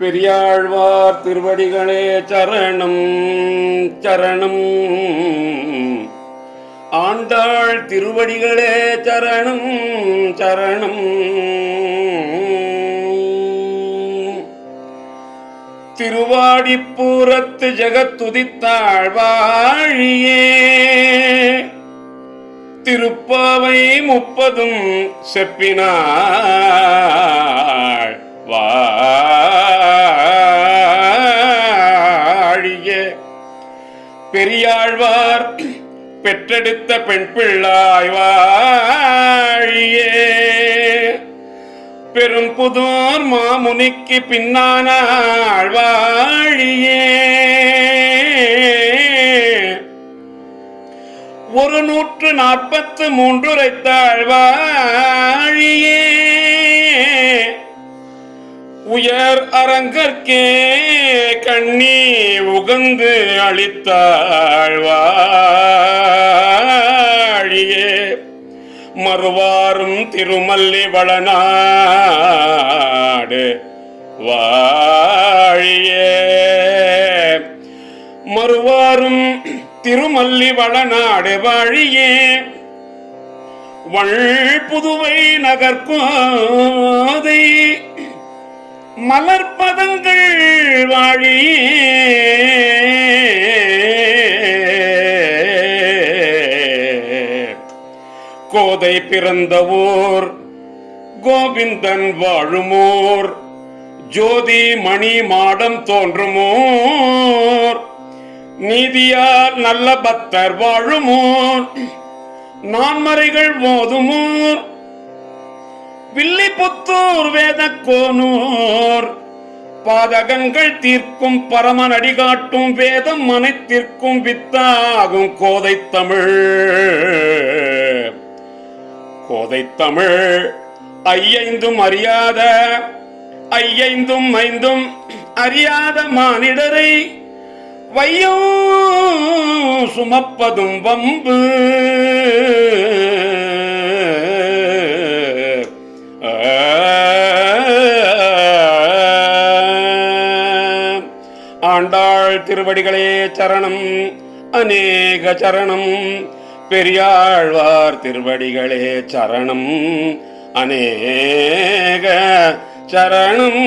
பெரியாழ்வார் திருவடிகளே சரணம் சரணம். ஆண்டாள் திருவடிகளே சரணம் சரணம். திருவாடிப்பூரத்து ஜெகத்துதித்தாள் வாழியே, திருப்பாவை 30 செப்பினாள் வாழியே. பெரியாழ்வார் பெற்றெடுத்த பெண் பிள்ளாய் வாழியே, பெரும்புதூர் மாமுனிக்கு பின்னானாள் வாழியே. 143 உரைத்தாள் வாழியே, உயர் அரங்கற்கே கண்ணி உகந்து அளித்தாள் வாழியே. மறுவாரும் திருமல்லி வளநாடு வாழியே, மறுவாரும் திருமல்லி வளநாடு வாழியே. வள்புதுவை நகர்கோதை மலர்பதங்கள் வாழியே, கோதை பிறந்த ஊர் கோவிந்தன் வாழுமோர், ஜோதி மணி மாடம் தோன்றுமோர், நீதியார் நல்ல பக்தர் வாழுமோர், நான்மறைகள் ஓதுமோர், வில்லிபுத்தூர் வேதக்கோனூர், பாதகங்கள் தீர்க்கும் பரமன் அடிகாட்டும் வேதம் அனைத்திற்கும் வித்தாகும் கோதை தமிழ். கோதை தமிழ் ஐயைந்தும் அறியாத, ஐயைந்தும் ஐந்தும் அறியாத மானிடரை வையம் சுமப்பதும் வம்பு. ஆண்டாள் திருவடிகளே சரணம் அநேக சரணம். பெரியாழ்வார் திருவடிகளே சரணம் அநேக சரணம்.